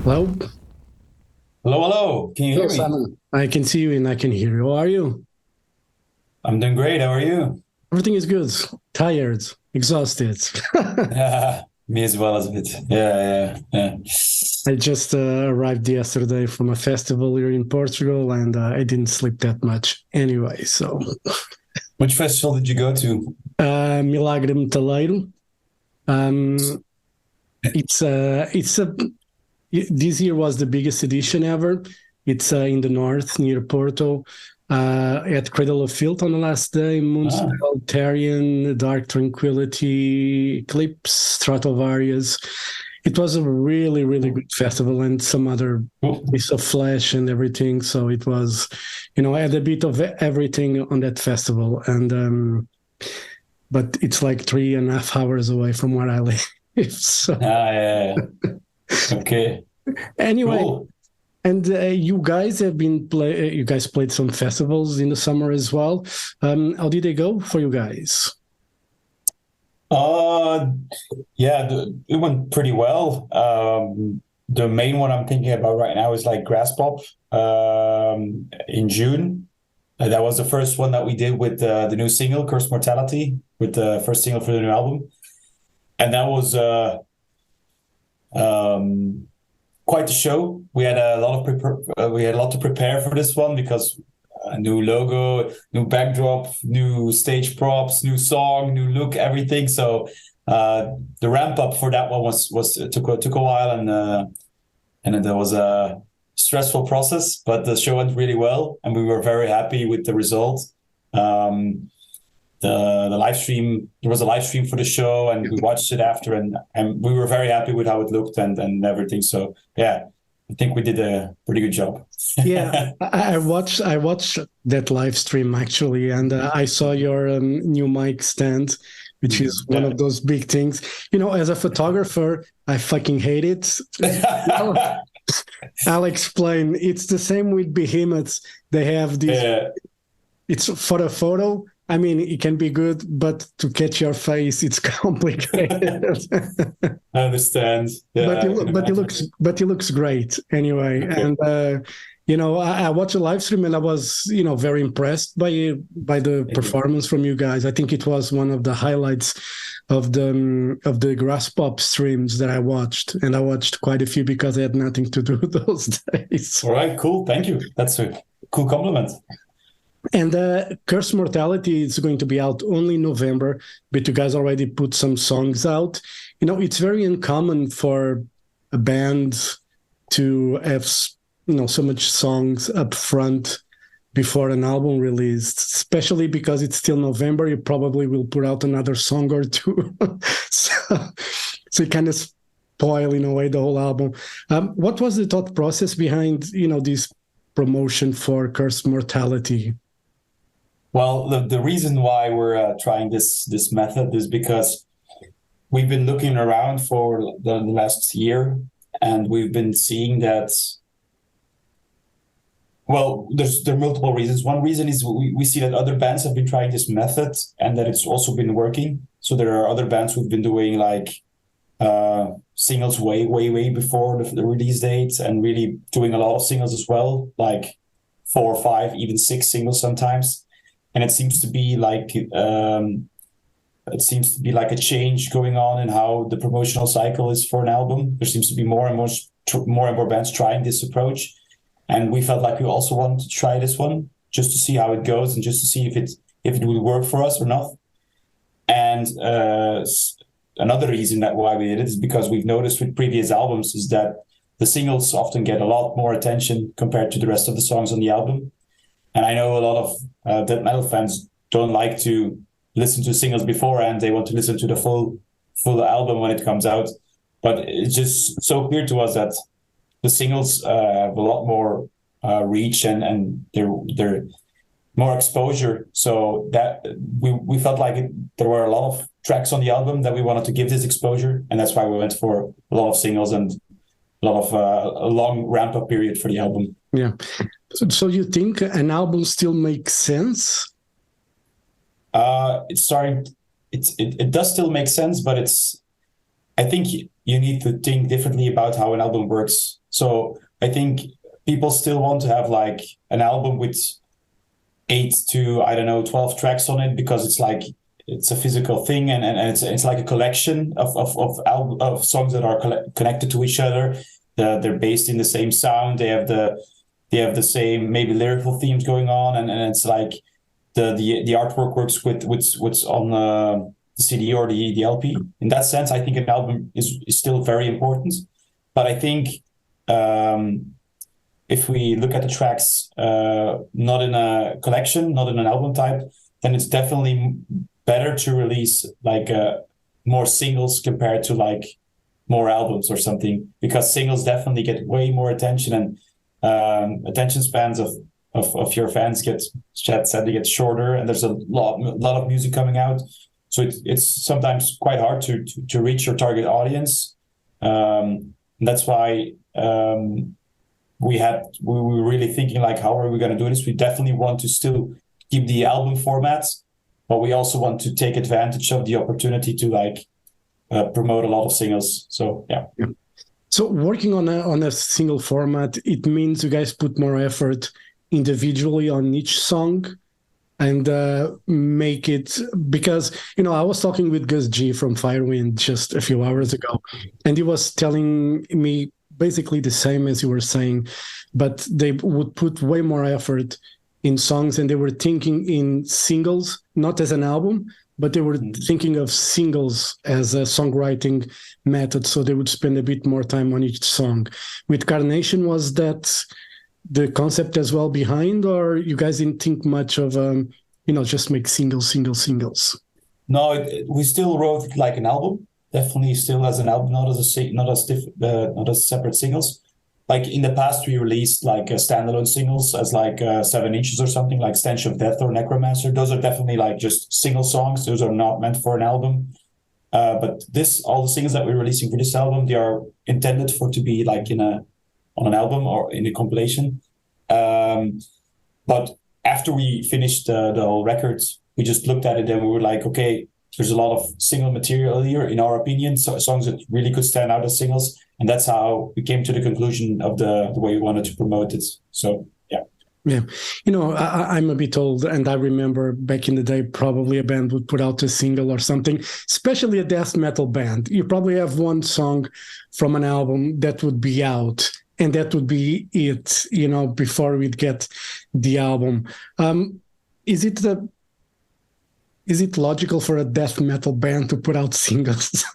Hello? Hello, hello. Can you Hello, hear me? Simon. I can see you and I can hear you. How are you? I'm doing great. How are you? Everything is good. Tired, exhausted. Me as well as a bit. Yeah. I just arrived yesterday from a festival here in Portugal and I didn't sleep that much anyway. So, Which festival did you go to? Milagre Metaleiro. Um, it's a this year was the biggest edition ever. It's in the north near Porto. At Cradle of Filth on the last day, Ah, Moonspell, Therian, Dark Tranquility, Eclipse, Stratovarius. It was a really, really good festival and some other cool. piece of flesh and everything. So it was, I had a bit of everything on that festival. But it's like 3.5 hours away from where I live. So Yeah. Okay. anyway, Cool. and you guys have been you guys played some festivals in the summer as well. How did they go for you guys? Uh, yeah, it went pretty well. The main one I'm thinking about right now is like Grass Pop, in June. That was the first one that we did with the new single, Curse Mortality, with the first single for the new album. And that was um, quite a show. We had a lot of we had a lot to prepare for this one because a new logo, new backdrop, new stage props, new song, new look, everything. So the ramp up for that one was took a while, and then there was a stressful process, but the show went really well, and we were very happy with the result. Um, the live stream, there was a live stream for the show, and we watched it after, and we were very happy with how it looked and everything. So yeah, I think we did a pretty good job. Yeah, I watched that live stream actually, and I saw your new mic stand, which is one Yeah. of those big things. As a photographer, I fucking hate it. Well, I'll explain. It's the same with behemoths. They have these. Yeah, It's for a photo. I mean, it can be good, but to catch your face, it's complicated. I understand. but Yeah, I it, can but it imagine. looks but it looks great anyway. Okay. And I watched a live stream and I was very impressed by the Thank you. performance from you guys. I think it was one of the highlights of the grass pop streams that I watched, and I watched quite a few because I had nothing to do those days. All right, cool. Thank you. That's a cool compliment. And Curse Mortality is going to be out only in November, but you guys already put some songs out. It's very uncommon for a band to have, so much songs up front before an album release, especially because it's still November. You probably will put out another song or two. so, so you kind of spoil, in a way, the whole album. What was the thought process behind, this promotion for Curse Mortality? Well, the reason why we're trying this method is because we've been looking around for the last year, and we've been seeing that. Well, there are multiple reasons. One reason is we see that other bands have been trying this method and that it's also been working. So there are other bands who've been doing like singles way before the release date, and really doing a lot of singles as well, like 4 or 5, even 6 singles sometimes. And it seems to be like a change going on in how the promotional cycle is for an album. There seems to be more and more bands trying this approach, and we felt like we also wanted to try this one just to see how it goes and just to see if it would work for us or not. And another reason that why we did it is because we've noticed with previous albums is that the singles often get a lot more attention compared to the rest of the songs on the album. And I know a lot of death metal fans don't like to listen to singles beforehand. They want to listen to the full album when it comes out. But it's just so clear to us that the singles have a lot more reach, and they're more exposure. So that we felt like there were a lot of tracks on the album that we wanted to give this exposure, and that's why we went for a lot of singles and a lot of a long ramp up period for the album. Yeah. So you think an album still makes sense? It's starting. It does still make sense, but I think you need to think differently about how an album works. So I think people still want to have like an album with 8 to, I don't know, 12 tracks on it, because it's like, it's a physical thing, and it's like a collection of songs that are connected to each other. They're based in the same sound. They have the same maybe lyrical themes going on, and it's like the artwork works with what's on the CD or the LP. In that sense, I think an album is still very important. But I think if we look at the tracks not in a collection, not in an album type, then it's definitely better to release like more singles compared to like more albums or something, because singles definitely get way more attention, and attention spans of your fans sadly get shorter, and there's a lot of music coming out. So it's sometimes quite hard to reach your target audience. That's why we were really thinking like, how are we going to do this? We definitely want to still keep the album format, but we also want to take advantage of the opportunity to like promote a lot of singles. So yeah. So working on a single format, it means you guys put more effort individually on each song and make it, because I was talking with Gus G from Firewind just a few hours ago, and he was telling me basically the same as you were saying, but they would put way more effort in songs, and they were thinking in singles, not as an album, but they were thinking of singles as a songwriting method, so they would spend a bit more time on each song. With Carnation, was that the concept as well behind, or you guys didn't think much of, just make singles? No, we still wrote it like an album, definitely still as an album, not as separate singles. Like in the past, we released like standalone singles as like 7 inches or something, like Stench of Death or Necromancer. Those are definitely like just single songs. Those are not meant for an album. But all the singles that we're releasing for this album, they are intended to be like on an album or in a compilation. But after we finished the whole record, we just looked at it and we were like, okay, there's a lot of single material here, in our opinion, so songs that really could stand out as singles. And that's how we came to the conclusion of the way we wanted to promote it. So, yeah. Yeah. I'm a bit old, and I remember back in the day, probably a band would put out a single or something, especially a death metal band. You probably have one song from an album that would be out, and that would be it, before we'd get the album. Is it logical for a death metal band to put out singles?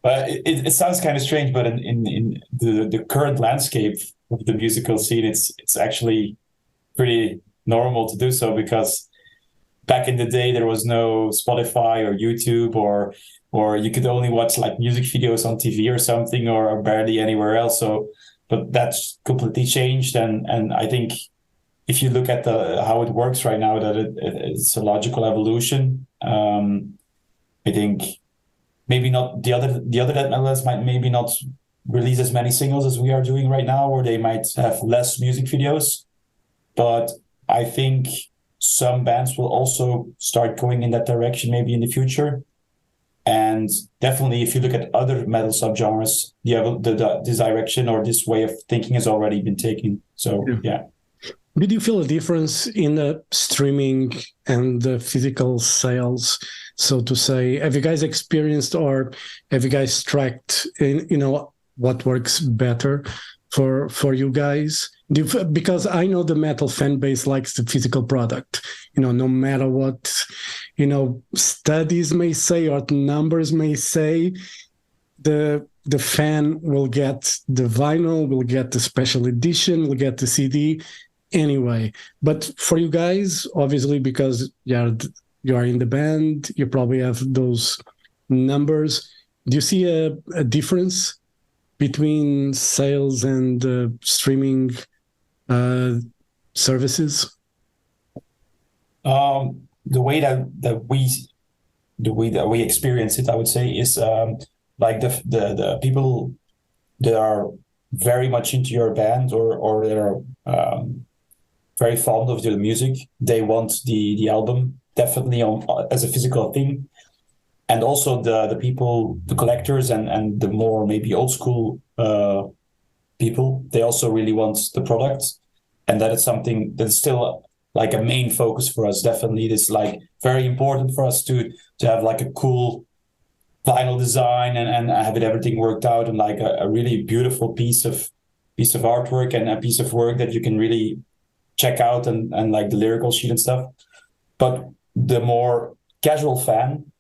It sounds kind of strange, but in the current landscape of the musical scene, it's actually pretty normal to do so, because back in the day there was no Spotify or YouTube, or you could only watch like music videos on TV or something, or barely anywhere else. So, but that's completely changed, and I think if you look at how it works right now, that it's a logical evolution. I think maybe not the other death metal bands might maybe not release as many singles as we are doing right now, or they might have less music videos. But I think some bands will also start going in that direction maybe in the future. And definitely, if you look at other metal subgenres, this direction or this way of thinking has already been taken. So, yeah. Did you feel a difference in the streaming and the physical sales, so to say? Have you guys experienced, or have you guys tracked, what works better for you guys? Because I know the metal fan base likes the physical product, no matter what, studies may say or numbers may say, the fan will get the vinyl, will get the special edition, will get the CD anyway. But for you guys, obviously, because you are in the band, you probably have those numbers. Do you see a difference between sales and streaming services? The way that we experience it, I would say, is like the people that are very much into your band, or that are very fond of the music. They want the album definitely as a physical thing. and also the people, the collectors, and the more maybe old school people, they also really want the product, and that is something that's still like a main focus for us. Definitely, it is like very important for us to have like a cool vinyl design and have everything worked out, and like a really beautiful piece of artwork and a piece of work that you can really check out, and like the lyrical sheet and stuff. But the more casual fan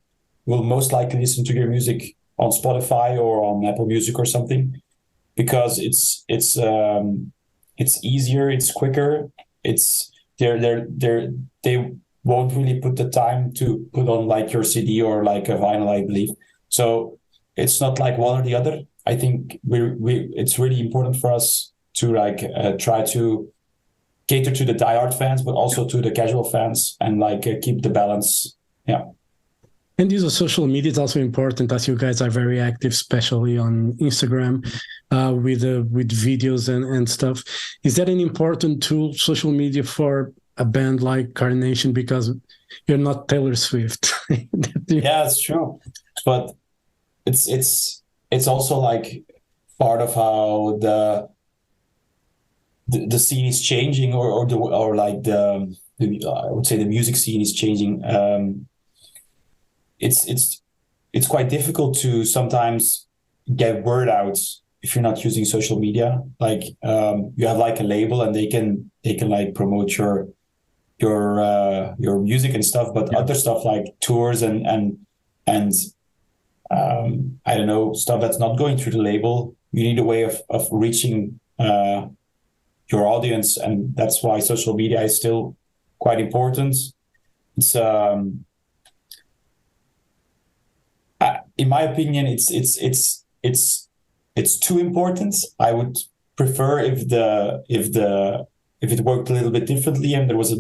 will most likely listen to your music on Spotify or on Apple Music or something, because it's easier, it's quicker, it's they won't really put the time to put on like your CD or like a vinyl, I believe. So it's not like one or the other. I think it's really important for us to like try to cater to the diehard fans, but also to the casual fans, and like keep the balance. Yeah. And use of social media is also important, as you guys are very active, especially on Instagram, with videos and stuff. Is that an important tool, social media, for a band like CARNATION? Because you're not Taylor Swift. Yeah, it's true, but it's also like part of how the scene is changing, or like the I would say the music scene is changing. It's quite difficult to sometimes get word out if you're not using social media. Like you have like a label, and they can like promote your music and stuff, but other stuff like tours and I don't know, stuff that's not going through the label, you need a way of reaching your audience, and that's why social media is still quite important. It's in my opinion, it's too important. I would prefer if it worked a little bit differently and there was a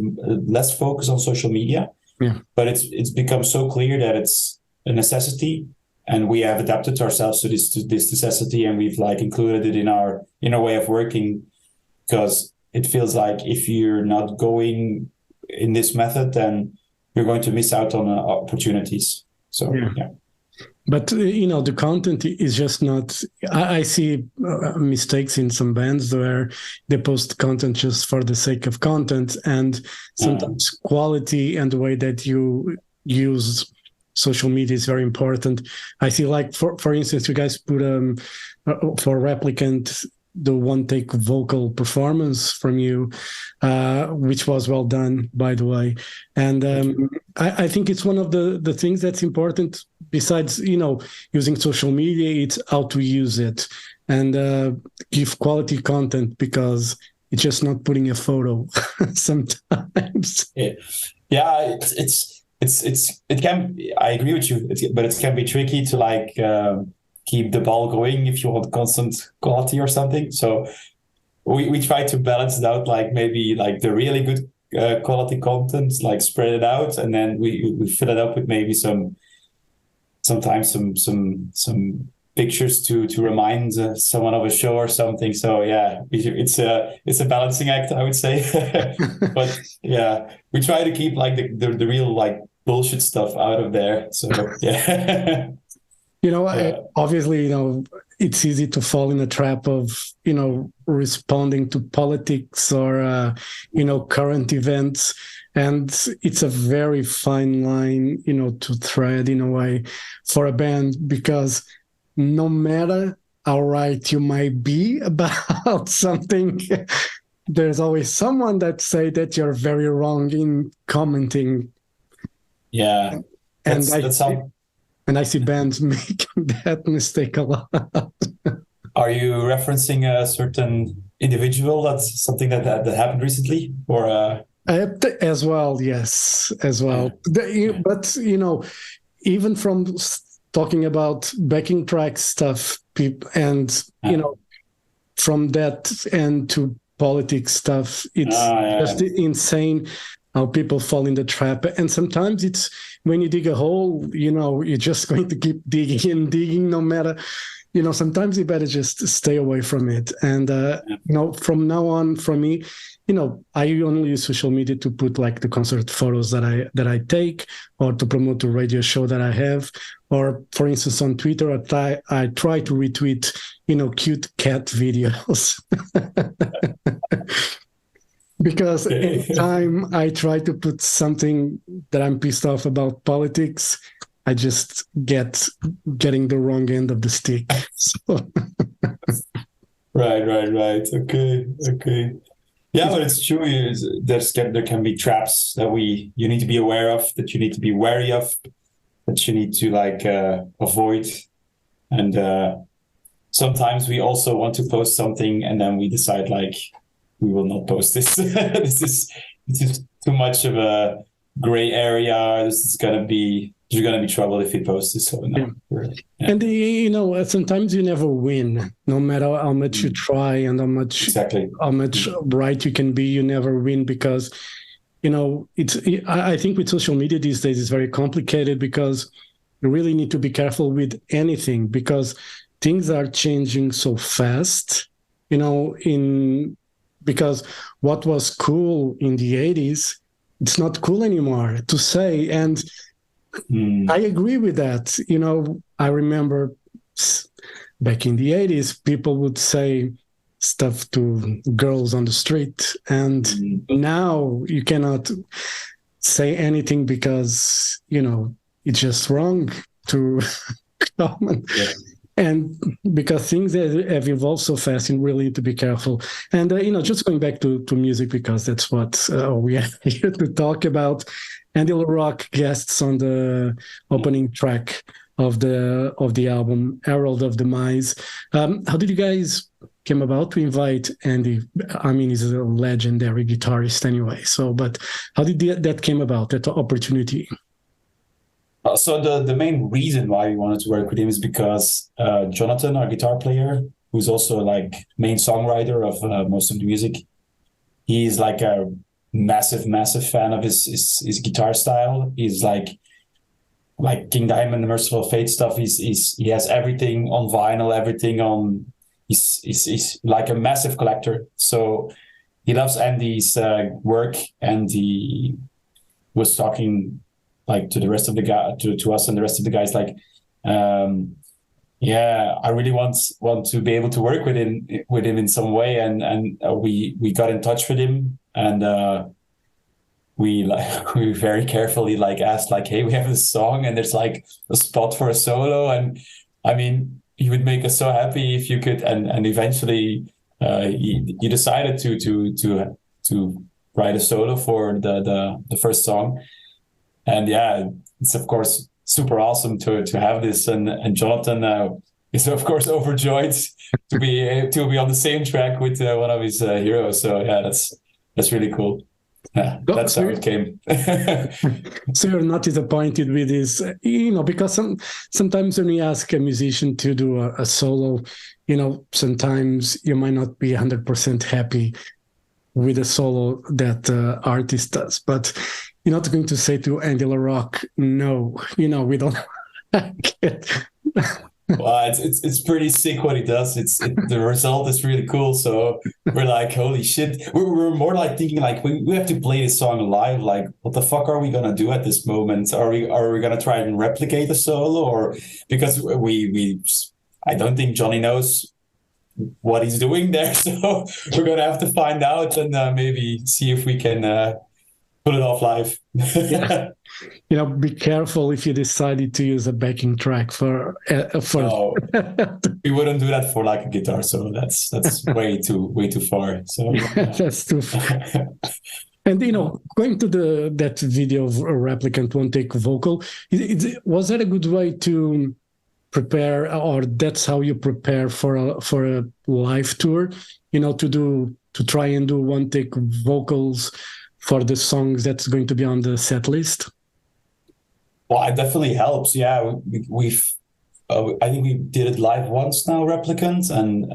less focus on social media. Yeah. But it's become so clear that it's a necessity, and we have adapted ourselves to this necessity, and we've like included it in our way of working, because it feels like if you're not going in this method, then you're going to miss out on opportunities. So yeah. But the content is just not. I see mistakes in some bands where they post content just for the sake of content, and sometimes quality and the way that you use social media is very important. I see, like for instance, you guys put for Replicant the one-take vocal performance from you, which was well done, by the way. And I think it's one of the things that's important. Besides, using social media, it's how to use it and give quality content, because it's just not putting a photo sometimes. Yeah, it can. I agree with you, but it can be tricky to like keep the ball going if you want constant quality or something. So we try to balance it out, like maybe like the really good quality content, like spread it out, and then we fill it up with maybe sometimes some pictures to remind someone of a show or something. So yeah, it's a balancing act, I would say. But yeah, we try to keep like the real like bullshit stuff out of there. So yeah. Obviously, it's easy to fall in a trap of, responding to politics or, current events. And it's a very fine line, to thread in a way for a band, because no matter how right you might be about something, there's always someone that say that you're very wrong in commenting. Yeah. And I see bands making that mistake a lot. Are you referencing a certain individual? That's something that happened recently, or? As well, yes, as well. But even from talking about backing track stuff, and from that end to politics stuff, it's just insane how people fall in the trap. And sometimes it's when you dig a hole, you're just going to keep digging and digging, no matter sometimes you better just stay away from it. And, from now on, for me, I only use social media to put like the concert photos that I take, or to promote the radio show that I have. Or, for instance, on Twitter, I try to retweet, cute cat videos. Because anytime I try to put something that I'm pissed off about politics, I just getting the wrong end of the stick. So. Right. Okay. Yeah, but it's true. There can be traps that you need to be aware of, that you need to be wary of, that you need to avoid. And sometimes we also want to post something, and then we decide we will not post this. This is too much of a gray area. There's gonna be trouble if we post this. So no. Yeah. And sometimes you never win, no matter how much you try and how much right you can be. You never win because I think with social media these days it's very complicated, because you really need to be careful with anything, because things are changing so fast. Because what was cool in the 80s, it's not cool anymore to say. And I agree with that. I remember back in the 80s, people would say stuff to girls on the street. And now you cannot say anything because, it's just wrong to comment. Yeah. And because things have evolved so fast, you really need to be careful. And, just going back to music, because that's what we are here to talk about. Andy LaRocque guests on the opening track of the album, Herald of Demise. How did you guys came about to invite Andy? I mean, he's a legendary guitarist anyway. So, but how did that came about, that opportunity? So the main reason why we wanted to work with him is because Jonathan, our guitar player, who's also main songwriter of most of the music, he's a massive fan of his guitar style. He's like King Diamond, the Merciful Fate stuff. He has everything on vinyl, everything on. He's like a massive collector. So he loves Andy's work, and he was talking to the rest of the guy, to us and the rest of the guys, I really want to be able to work with him in some way, and we got in touch with him, and we very carefully asked hey, we have this song and there's a spot for a solo, and I mean, you would make us so happy if you could, and eventually you decided to write a solo for the first song. And yeah, it's of course super awesome to have this, and Jonathan is of course overjoyed to be on the same track with one of his heroes. So yeah, that's really cool. Yeah, that's how it came. So you're not disappointed with this, because sometimes when we ask a musician to do a solo, sometimes you might not be 100% happy with a solo that artist does, but you're not going to say to Andy LaRocque, no, we don't like it. Well, it's pretty sick what he does. The result is really cool. So we're holy shit. We're more thinking we have to play this song live. What the fuck are we gonna do at this moment? Are we gonna try and replicate a solo, or because I don't think Johnny knows what he's doing there. So we're gonna have to find out and maybe see if we can pull it off live. Yeah. Be careful if you decided to use a backing track for. No, we wouldn't do that for a guitar. So that's way too far. So that's too far. And going to that video of a Replicant one take vocal, was that a good way to prepare, or that's how you prepare for a live tour? To try and do one take vocals for the songs that's going to be on the set list? Well, it definitely helps. Yeah, we've I think we did it live once now, Replicant, and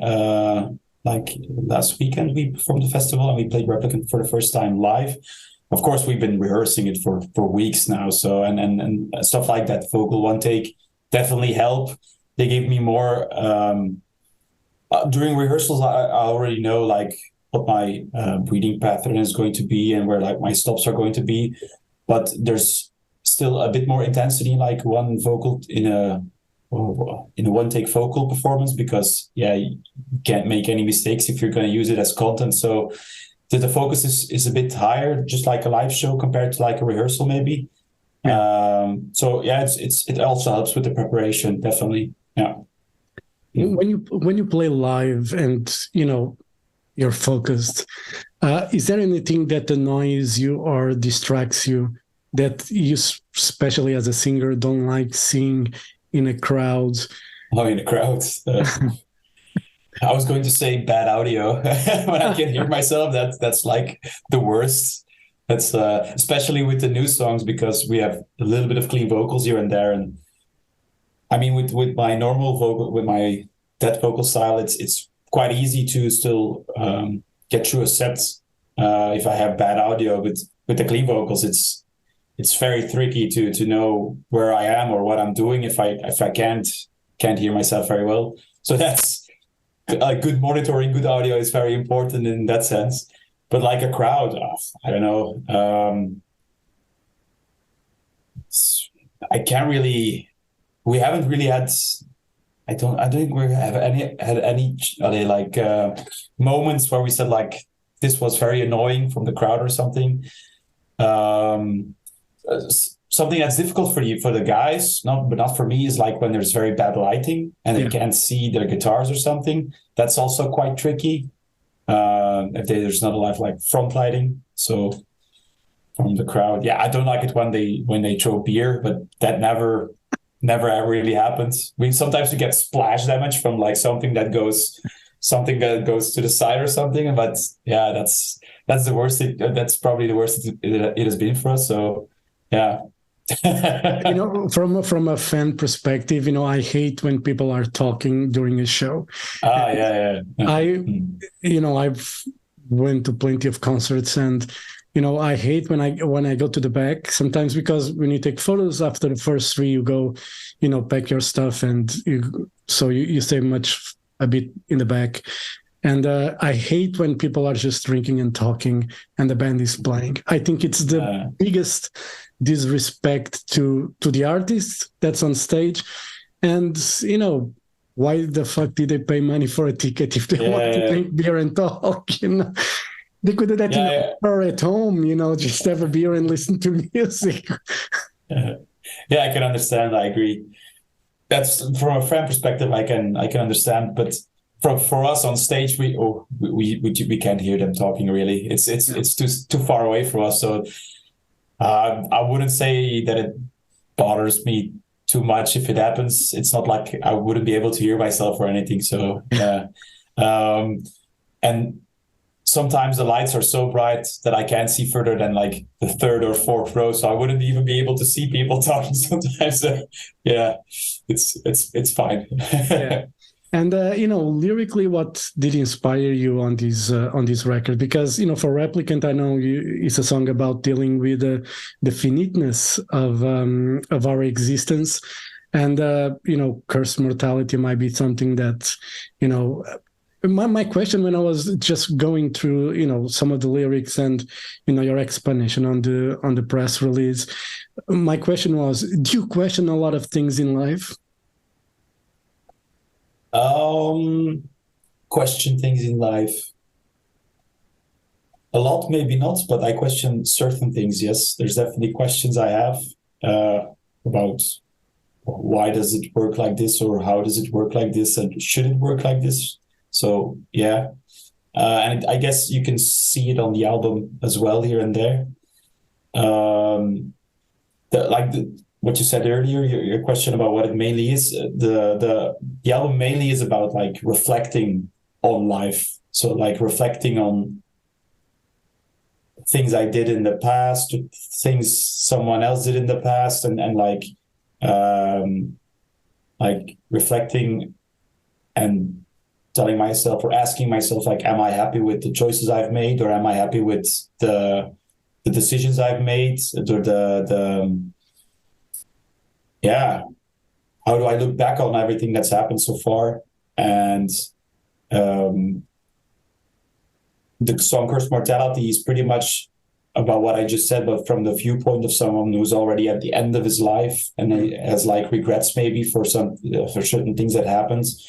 last weekend we performed the festival and we played Replicant for the first time live. Of course, we've been rehearsing it for weeks now. So and stuff like that, vocal one take definitely help. they gave me more during rehearsals. I already know like what my breathing pattern is going to be and where like my stops are going to be, but there's still a bit more intensity in like one vocal in a one take vocal performance, because you can't make any mistakes if you're going to use it as content. So the focus is a bit higher, just like a live show compared to like a rehearsal maybe. So yeah, it also helps with the preparation, definitely. Yeah. When you play live and you're focused, is there anything that annoys you or distracts you that you, especially as a singer, don't like seeing in a crowd? Oh, in a crowd. I was going to say bad audio. When I can hear myself, that's like the worst. That's especially with the new songs, because we have a little bit of clean vocals here and there. And I mean, with my normal vocal, with my dead vocal style, it's quite easy to still get through a set. If I have bad audio, with the clean vocals, it's very tricky to know where I am or what I'm doing if I can't hear myself very well. So that's good monitoring, good audio is very important in that sense. But like a crowd, I don't know. I can't really. We haven't really had. I don't think we have had any like moments where we said like this was very annoying from the crowd or something. Something that's difficult for the guys, but not for me, is like when there's very bad lighting and they can't see their guitars or something. That's also quite tricky. If there's not a lot of like front lighting, so from the crowd, I don't like it when they throw beer, but that never ever really happens. Sometimes we get splash damage from like something that goes to the side or something, but that's the worst. That's probably the worst it has been for us. So yeah. From a fan perspective, I hate when people are talking during a show. Yeah. I've went to plenty of concerts, and I hate when I go to the back sometimes, because when you take photos after the first three, you go, pack your stuff, and you stay a bit in the back. And I hate when people are just drinking and talking and the band is playing. I think it's the biggest disrespect to the artist that's on stage. And, why the fuck did they pay money for a ticket if they want to drink beer and talk? They could do that or at home, just have a beer and listen to music. Yeah, I can understand. I agree. That's from a fan perspective. I can understand, but for us on stage, we can't hear them talking really. It's too far away from us. So I wouldn't say that it bothers me too much if it happens. It's not like I wouldn't be able to hear myself or anything. So yeah, and sometimes the lights are so bright that I can't see further than like the third or fourth row. So I wouldn't even be able to see people talking sometimes. So yeah, it's fine. Yeah. And lyrically, what did inspire you on this record? Because for Replicant, I know it's a song about dealing with the finiteness of our existence, and cursed mortality might be something that My question when I was just going through some of the lyrics and your explanation on the press release, my question was, do you question a lot of things in life? Question things in life. A lot, maybe not, but I question certain things. Yes, there's definitely questions I have about why does it work like this, or how does it work like this, and should it work like this? So yeah, and I guess you can see it on the album as well here and there. What you said earlier, your question about what it mainly is, the album mainly is about like reflecting on life. So like reflecting on things I did in the past, things someone else did in the past, and like reflecting and telling myself or asking myself, like, am I happy with the choices I've made, or am I happy with the decisions I've made, or how do I look back on everything that's happened so far? And the song Curse Mortality is pretty much about what I just said, but from the viewpoint of someone who's already at the end of his life and has like regrets maybe for certain things that happens,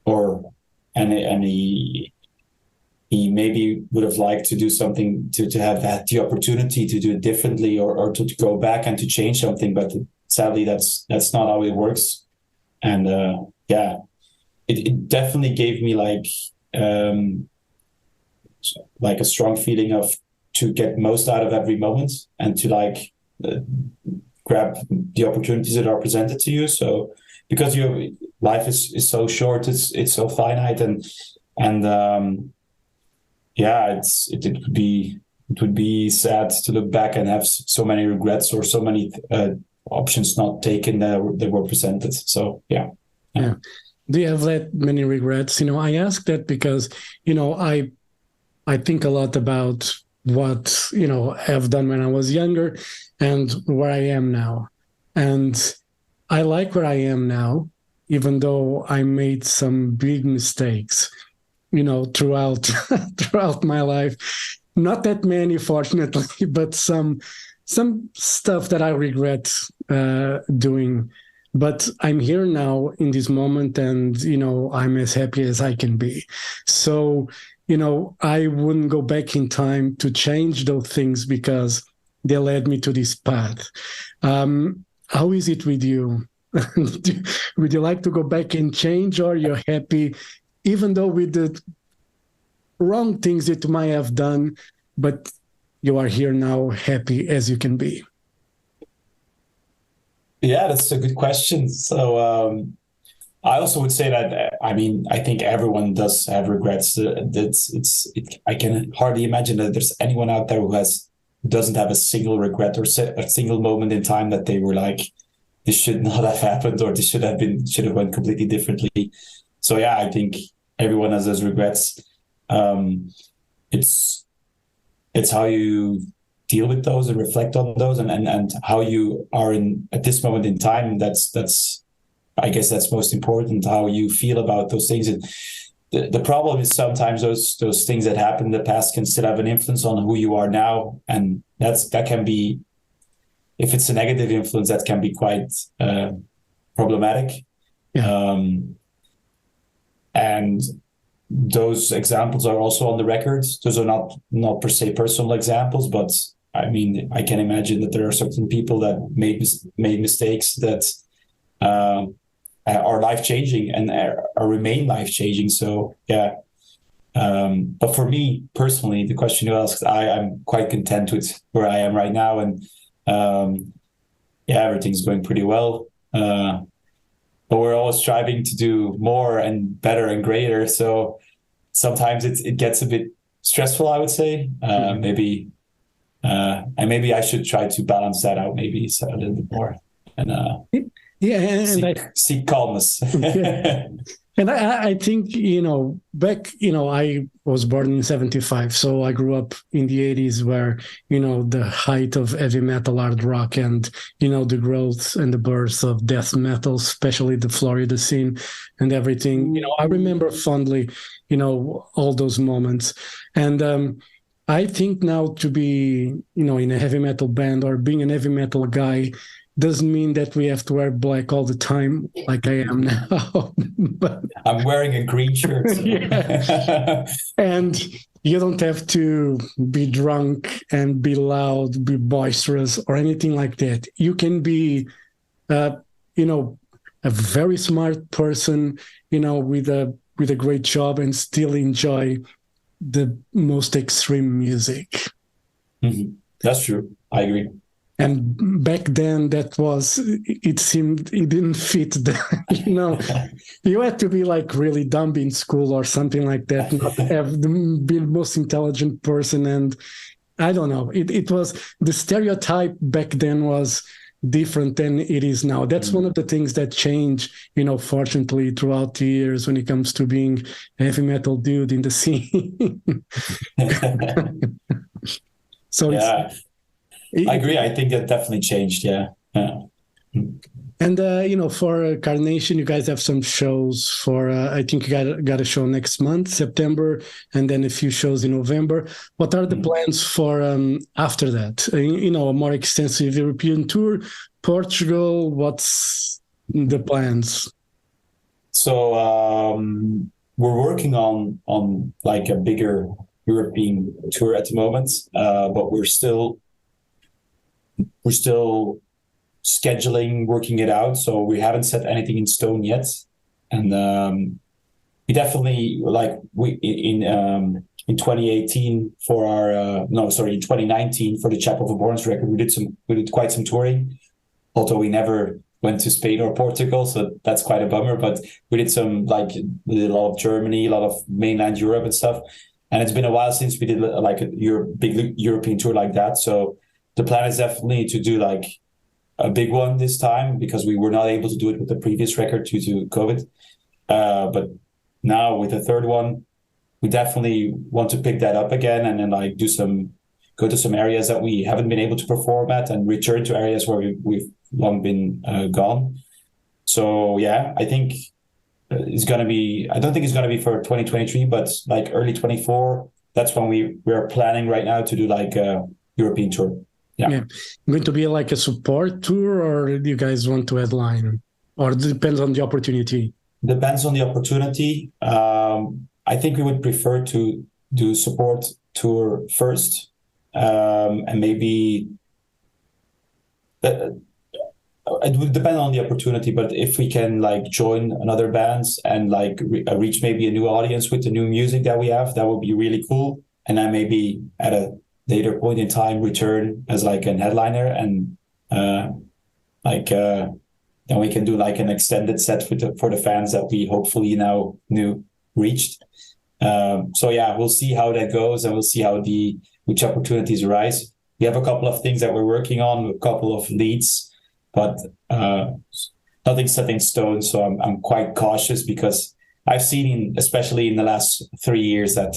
and he maybe would have liked to do something to have had the opportunity to do it differently or to go back and to change something, but sadly that's not how it works. And it definitely gave me like a strong feeling of to get most out of every moment and to grab the opportunities that are presented to you. So because your life is so short, it's so finite, and it would be sad to look back and have so many regrets or so many options not taken that were presented. So yeah. Do you have that many regrets? I ask that because I think a lot about what I've done when I was younger and where I am now. And I like where I am now, even though I made some big mistakes, throughout my life. Not that many, fortunately, but some stuff that I regret doing. But I'm here now in this moment, and I'm as happy as I can be. So I wouldn't go back in time to change those things because they led me to this path. How is it with you? Would you like to go back and change, or you're happy, even though with the wrong things that you might have done, but you are here now, happy as you can be? Yeah, that's a good question. So I also would say that, I think everyone does have regrets. I can hardly imagine that there's anyone out there who doesn't have a single regret or a single moment in time that they were like, this should not have happened, or this should have went completely differently. So yeah, I think everyone has those regrets. It's how you deal with those and reflect on those, and how you are at this moment in time. I guess that's most important, how you feel about those things. And the problem is sometimes those things that happened in the past can still have an influence on who you are now. And that can be, if it's a negative influence, that can be quite problematic. Yeah. And those examples are also on the records. Those are not per se personal examples, but I can imagine that there are certain people that made mistakes that are life-changing and remain life-changing. So yeah. But for me personally, the question you asked, I'm quite content with where I am right now, and everything's going pretty well. But we're always striving to do more and better and greater. So sometimes it gets a bit stressful, I would say. Maybe I should try to balance that out, maybe a little bit more, and seek calmness. Yeah. And I think, back, I was born in 1975, so I grew up in the 1980s where, the height of heavy metal, hard rock, and, the growth and the birth of death metal, especially the Florida scene and everything. I remember fondly, all those moments. And I think now to be, in a heavy metal band or being a heavy metal guy doesn't mean that we have to wear black all the time, like I am now. But I'm wearing a green shirt. So. Yeah. And you don't have to be drunk and be loud, be boisterous, or anything like that. You can be, a very smart person, with a great job, and still enjoy the most extreme music. Mm-hmm. That's true. I agree. And back then, it seemed it didn't fit you had to be like really dumb in school or something like that, not have be the most intelligent person. And I don't know, it was, the stereotype back then was different than it is now. That's one of the things that changed, fortunately, throughout the years when it comes to being a heavy metal dude in the scene. So yeah. I agree. I think that definitely changed. Yeah. And for Carnation, you guys have some shows for. I think you got a show next month, September, and then a few shows in November. What are the plans for after that? A more extensive European tour, Portugal. What's the plans? So we're working on like a bigger European tour at the moment, but we're still scheduling, working it out. So we haven't set anything in stone yet. And we definitely in 2018 for our in 2019 for the Chapel of Abhorrence record, we did quite some touring, although we never went to Spain or Portugal, so that's quite a bummer. But we did we did a lot of Germany, a lot of mainland Europe and stuff. And it's been a while since we did like a big European tour like that. So the plan is definitely to do like a big one this time, because we were not able to do it with the previous record due to COVID. But now with the third one, we definitely want to pick that up again, and then like go to some areas that we haven't been able to perform at, and return to areas where we've long been gone. So yeah, I think it's gonna be. I don't think it's gonna be for 2023, but like early 2024. That's when we are planning right now to do like a European tour. Yeah. Going to be like a support tour, or do you guys want to headline? Or it depends on the opportunity? Depends on the opportunity. I think we would prefer to do support tour first, and maybe it would depend on the opportunity. But if we can like join another bands and like reach maybe a new audience with the new music that we have, that would be really cool. And then maybe at a later point in time return as like an headliner, and then we can do like an extended set for the fans that we hopefully now reached. So yeah, we'll see how that goes, and we'll see which opportunities arise. We have a couple of things that we're working on, a couple of leads, but nothing set in stone. So I'm quite cautious, because I've seen, especially in the last 3 years, that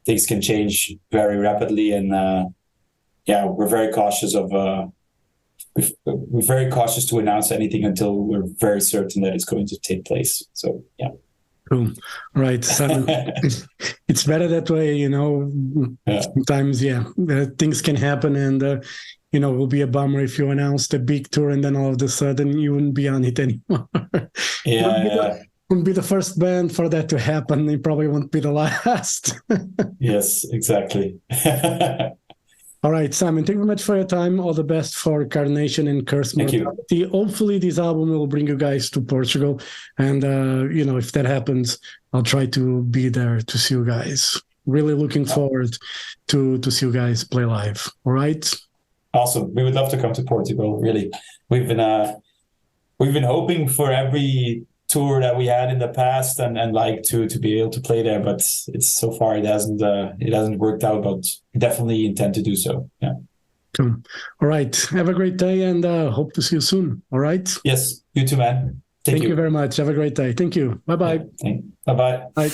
things can change very rapidly, and we're very cautious we're very cautious to announce anything until we're very certain that it's going to take place. So yeah. Cool. Right, Simon. It's better that way, Sometimes, things can happen, and it will be a bummer if you announced a big tour and then all of a sudden you wouldn't be on it anymore. Wouldn't be the first band for that to happen. It probably won't be the last. Yes, exactly. All right, Simon, thank you very much for your time. All the best for Carnation and Curse Mortality. Hopefully this album will bring you guys to Portugal. And, if that happens, I'll try to be there to see you guys. Really looking forward to see you guys play live. All right? Awesome. We would love to come to Portugal, really. We've been hoping for every tour that we had in the past and like to be able to play there, but it's so far it hasn't worked out, but definitely intend to do so. Yeah. Cool. All right. Have a great day, and hope to see you soon. All right. Yes. You too, man. Thank you very much. Have a great day. Thank you. Bye-bye. Bye-bye. Bye.